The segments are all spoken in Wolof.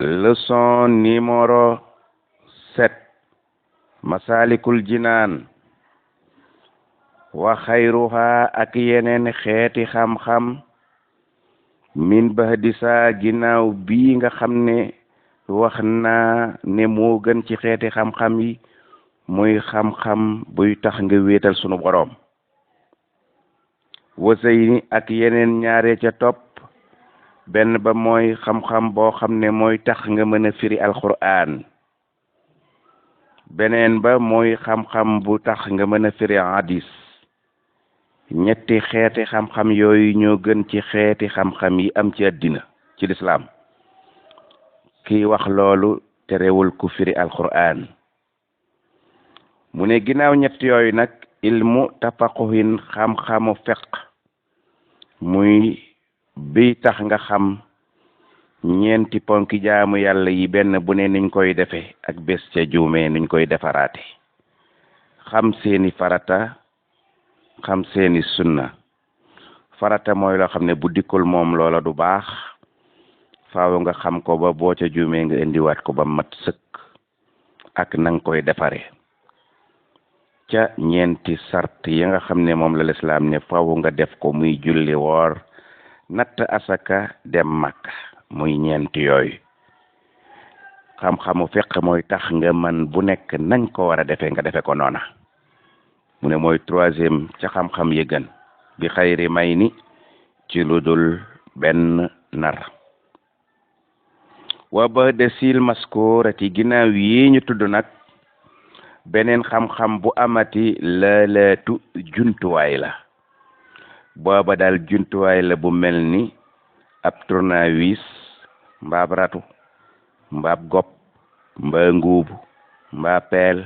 leçon numéro 7 masalikul jinaan wa xayruha ak yeneen xeeti xam-xam min bahdisa ginnaaw bii nga xam ne wax naa ne moo gën ci xeeti xam-xam yi muy xam-xam buy tax nga wéetal sunu boroom wasayni ak yeneen ñaare ca topp benn ba mooy xam-xam boo xam ne mooy tax nga mën a firi alquran beneen ba mooy xam-xam bu tax nga mën a firi hadis ñetti xeeti xam-xam yooyu ñoo gën ci xeeti xam-xam yi am ci àddina ci lislaam kiy wax loolu terewul ku firi alquran mu ne ginnaaw ñett yooyu nag ilmu tafaquhin xam-xamu fiq muy bi tax nga xam ñeenti ponki jaamu yàlla yi benn bu ne niñ koy defe ak bés ca juumee niñ koy defaraate xam seeni farata xam seeni sunna farata mooy loo xam ne bu dikkul moom loola du baax faaw nga xam ko ba boo ca juumee nga indiwaat ko ba mat sëkk ak nang koy defare ca ñeenti sart yi nga xam ne moom la lislaam ne faaw nga def ko muy julli woor natt asaka dem Makka muy ñeenti yooyu xam-xamu fiq mooy tax nga man bu nekk nañ ko war a defee nga defe ko noona mu ne mooy troisième ca xam-xam yi gën bi xayri may ni ci lu dul benn nar wa ba de sil maskurati ginnaaw yi ñu tudd nag beneen xam-xam bu amati laleetu jumtuwaay la booba daal jumtuwaay la bu mel ni ab tournevis mbaab ratu mbaab gopp mbaa nguubu mbaa peel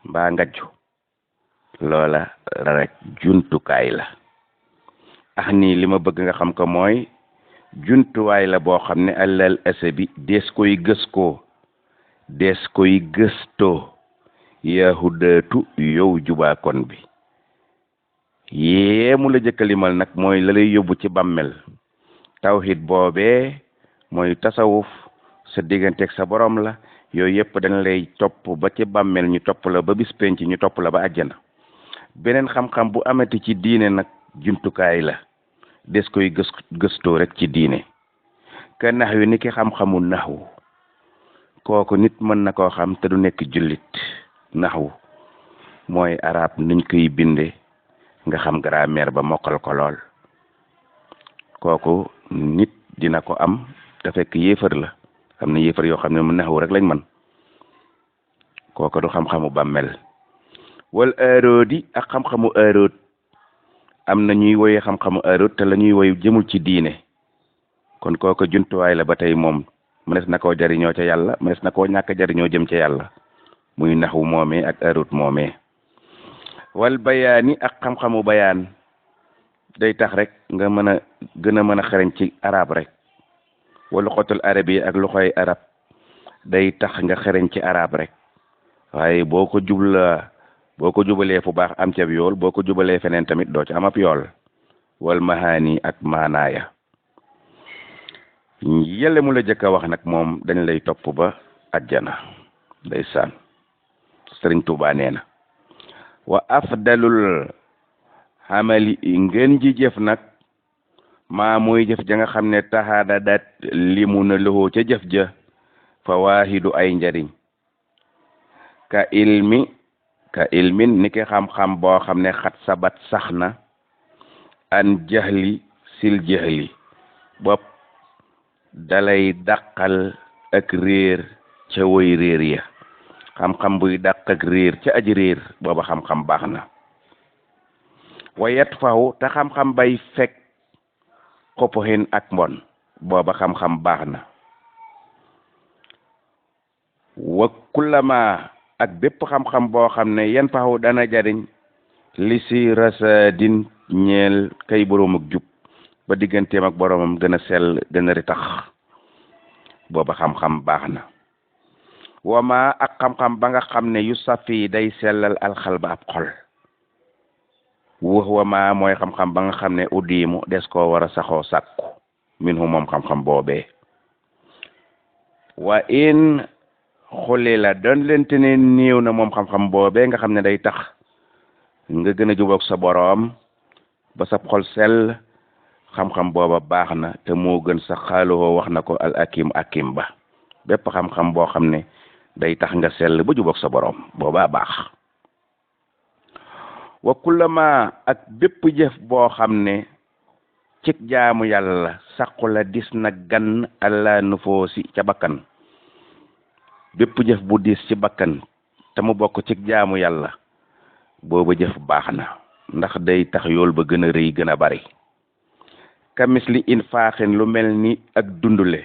mbaa ngajju loola rek jumtukaay la nii li ma bëgg nga xam ko mooy jumtuwaay la boo xam ne alal asabi dees koy gëstoo yahudaatu yow jubaakon bi yee mu la jëkkalimal nag mooy la lay yóbbu ci bàmmel tawhid boobee mooy tasawuf sa digganteeg sa borom la yooyu yëpp dañ lay topp ba ci bàmmel ñu topp la ba bis penc ñu topp la ba àjjana beneen xam-xam bu amati ci diine nag jumtukaay la des koy gëstoo rek ci diine ka nax wi ni ki xam-xamu naxwu kooku nit mën na koo xam te du nekk jullit naxwu mooy arab niñ koy binde nga xam grammaire ba mokkal ko lool kooku nit dina ko am te fekk yéefar la am na yéefar yoo xam ne mu naxwu rek lañ man kooku du xam-xamu bàmmel wal aroodi ak xam-xamu arood am na ñuy woye xam-xamu arood te la ñuy woy jëmul ci diine kon kooku jumtuwaay la ba tey moom mënees na koo jariñoo ca yàlla mënees na koo ñàkk jariñoo jëm ca yàlla muy naxwu moomee ak arood moomee wal bayaani ak xam-xamu bayaan day tax rek nga mën a gën a mën a xereñ ci arab rek wala xotul arab yi ak loxoy arab day tax nga xereñ ci arab rek waaye boo ko jubalee fu baax am ca yool boo ko jubalee feneen tamit doo ci am ab yool wal mahaani ak maanaaya yële mu la jëkk a wax nag moom dañ lay topp ba ajjana day saan Sëriñ Tuubaa nee na wa afdalul amali ngeen ji jëf nag maa muy jëf ja nga xam ne taxaada dat limu na loxoo ca jëf ja fawaahidu ay njariñ ka ilmin ni ki xam-xam boo xam ne xat sabat sax na an jahli sil jahli bopp dalay dàqal ak réer ca woy réer ya xam-xam buy dàq ak réer ca aji réer booba xam-xam baax na wayet faw te xam-xam bay fekk xoppoxin ak mbon booba xam-xam baax na wa kullama ak bépp xam-xam boo xam ne yen faxu dana jariñ li si rasadin ñeel kay boroom ak jub ba digganteem ak boroomam gën a sell gën a ritax booba xam-xam baax na wama ak xam-xam ba nga xam ne yu safi day sellal alxalba ab xol wax wama mooy xam-xam ba nga xam ne uddiimu des koo war a saxoo sàkku min hu moom xam-xam boobee wa in xuli la doon lente ne néew na moom xam-xam boobee nga xam ne day tax nga gën a jubóog sa boroom ba sa xol sell xam-xam booba baax na te moo gën sa xaaloo wax na ko al akim ba bépp xam-xam boo xam ne day tax nga sell ba jubóog sa boroom boobaa baax wa kullama ak bépp jëf boo xam ne cig jaamu yàlla saqu la dis na gan àlla nufoosi ca bakkan bépp jëf bu dis ci bakkan te mu bokk cig jaamu yàlla booba jëf baax na ndax day tax yool ba gën a rëy gën a bari kamis li infaaxin lu mel ni ak dundule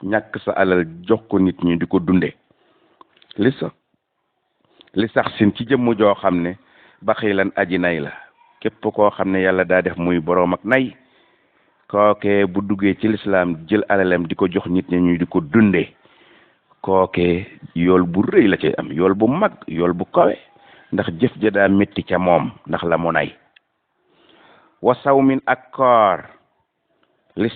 ñàkk sa alal jox ko nit ñi di ko dunde li sax sin ci jëmm joo xam ne baxilan aji nay la képp koo xam ne yàlla daa def muy boroom ak nay kooke bu duggee ci lislaam jël alalem di ko jox nit ñi ñu di ko dunde kooke yool bu rëy la cay am yool bu mag yool bu kawe ndax jëf ja daa métti ca moom ndax la mu nay wa sawmin ak koor li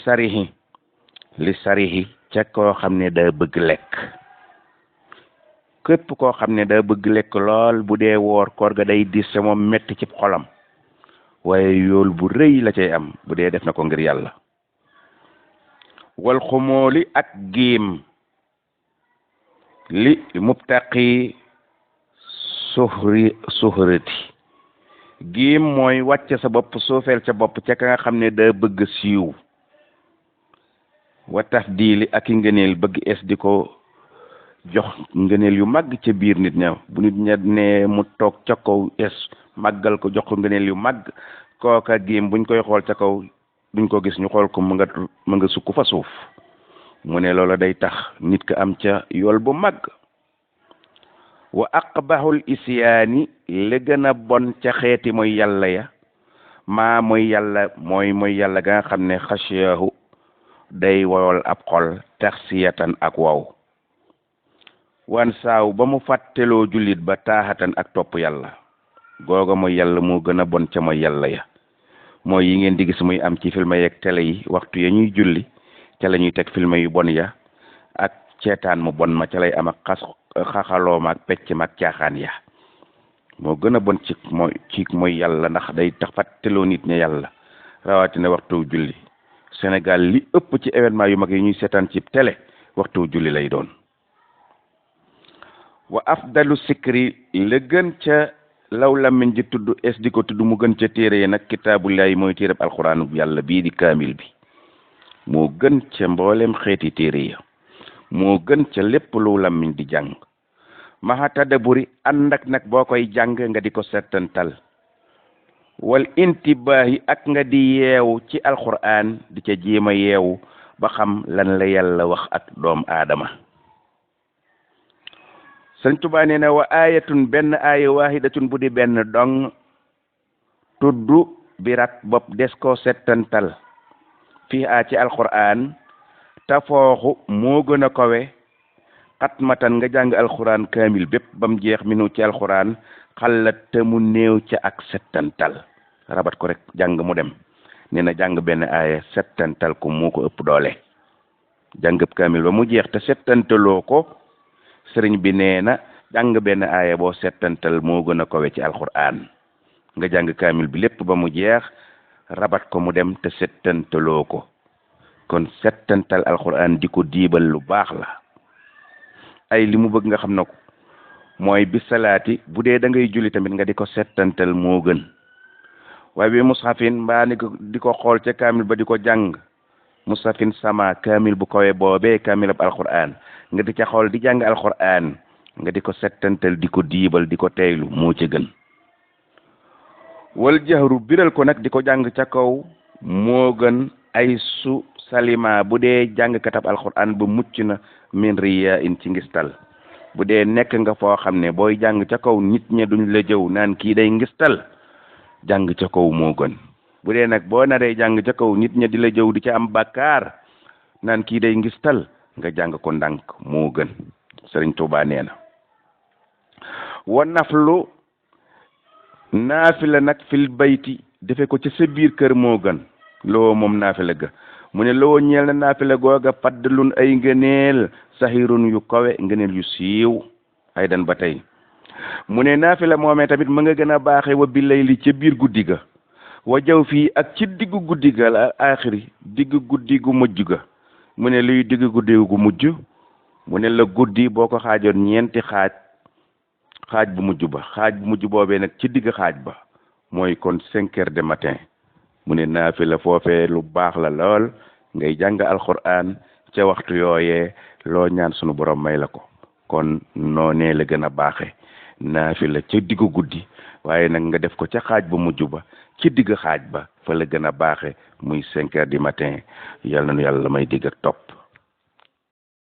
sarihi ca koo xam ne daa bëgg lekk képp koo xam ne daa bëgg lekk lool bu dee woor koor ga day dis ca moom métti ci xolam waaye yool bu rëy la cay am bu dee def na ko ngir yàlla wal xumooli ak giim li mubtaqi suhrati giim mooy wàcce sa bopp suufeel ca bopp ca ka nga xam ne daa bëgg siiw wa tafdili ak i ngëneel bëgg es di ko jox ngëneel yu màgg ca biir nit ña bu nit ña ne mu toog ca kaw es màggal ko jox ko ngëneel yu màgg kooka giim buñ koy xool ca kaw duñ ko gis ñu xool ko mu nga sukk fa suuf mu ne loola day tax nit ka am ca yool bu màgg wa aqbahul isyaani li gën a bon ca xeeti mooy yàlla ya maa mooy yàlla ga nga xam ne xasiyahu day woyol ab xol taxsiyatan ak wow wan saaw ba mu fàtteloo jullit ba taaxatan ak topp yàlla googa mooy yàlla moo gën a bon ca mooy yàlla ya mooy yi ngeen di gis muy am ci film yeeg télé yi waxtu ya ñuy julli ca la ñuy teg film yu bon ya ak ceetaan mu bon ma ca lay am ak xaxaloo ma ak pecc ma ak caaxaan ya moo gën a bon ci mooy yàlla ndax day tax fàtteloo nit ña yàlla rawatina waxtu julli Sénégal li ëpp ci événement yu mag yi ñuy seetaan ci télé waxtu julli lay doon wa afdalu sikri la gën ca law lammiñ ji tudd es di ko tudd mu gën ca téere yi nag kitaabullahi mooy téereb alxuraanu yàlla bii di kaamil bi moo gën ca mboolem xeeti téere ya moo gën ca lépp lu lammiñ di jàng maxa tadaburi ànd ak nag boo koy jàng nga di ko settantal wal intibaahi ak nga di yeewu ci alxuraan di ca jéema yeewu ba xam lan la yàlla wax ak doom aadama Sëñ Tuubaa nee na wa aayatun benn aaya waahidatun bu di benn dong tudd bi rak bopp des ko settantal fii a ci alxuraan tafooxu moo gën a kowe xatmatan nga jàng alxuraan kaamil bépp bam jeex minu ci alxuraan xalat te mu néew ca ak settantal rabat ko rek jàng mu dem nee na jàng benn aaya settantal ko moo ko ëpp doole jàngëb kaamil ba mu jeex te settantaloo ko sëriñ bi nee na jàng benn aaya boo settantal moo gën a kowe ci alxuraan nga jàng kaamil bi lépp ba mu jeex rabat ko mu dem te settantaloo ko kon settantal alxuraan di ko diibal lu baax la ay li mu bëgg nga xam na ko mooy bi salaati bu dee da ngay julli tamit nga di ko settantal moo gën waaye bi mushafin mbaa ni di ko xool ca kaamil ba di ko jàng mushafin sama kaamil bu kowe boobee kaamil ab alxuraan nga di ca xool di jàng alxuraan nga di ko settantal di ko diibal di ko teylu moo ca gën wal jahru biral ko nag di ko jàng ca kaw moo gën ay su salima bu dee jàngkatab alxuraan ba mucc na min riya in ci ngistal bu dee nekk nga foo xam ne booy jàng ca kaw nit ña duñ la jëw naan kii day ngistal jàng ca kaw moo gën bu dee nag boo naree jàng ca kaw nit ña di la jëw di ca am bàkkaar naan kii day ngistal nga jàng ko ndànk moo gën Sëriñ Tuubaa nee na wa naflu naafila nag fil bayti defe ko ci sa biir kër moo gën loo moom naafila ga mu ne loo ñeel na naafila googa paddalun ay ngëneel sahirun yu kawe ngëneel yu siiw ay dan ba tey mu ne naafila moomee tamit ma nga gën a baaxe wa billayli ca biir guddi ga wa jaw fii ak ci diggu guddi ga la aaxiri diggu guddi gu mujj ga mu ne luy diggu guddi gu mujj mu ne la guddi boo ko xaajoon ñeenti xaaj bu mujj ba xaaj bu mujj boobee nag ci digg xaaj ba mooy kon 5 heures du matin mu ne naafila foofee lu baax la lool ngay jàng alquran ca waxtu yooyee loo ñaan sunu borom may la ko kon noonee la gën a baaxe naafila ca diggu guddi waaye nag nga def ko ca xaaj bu mujj ba ci digg xaaj ba fa la gën a baaxe muy 5 heures du matin yal na nu yàlla may digg ak topp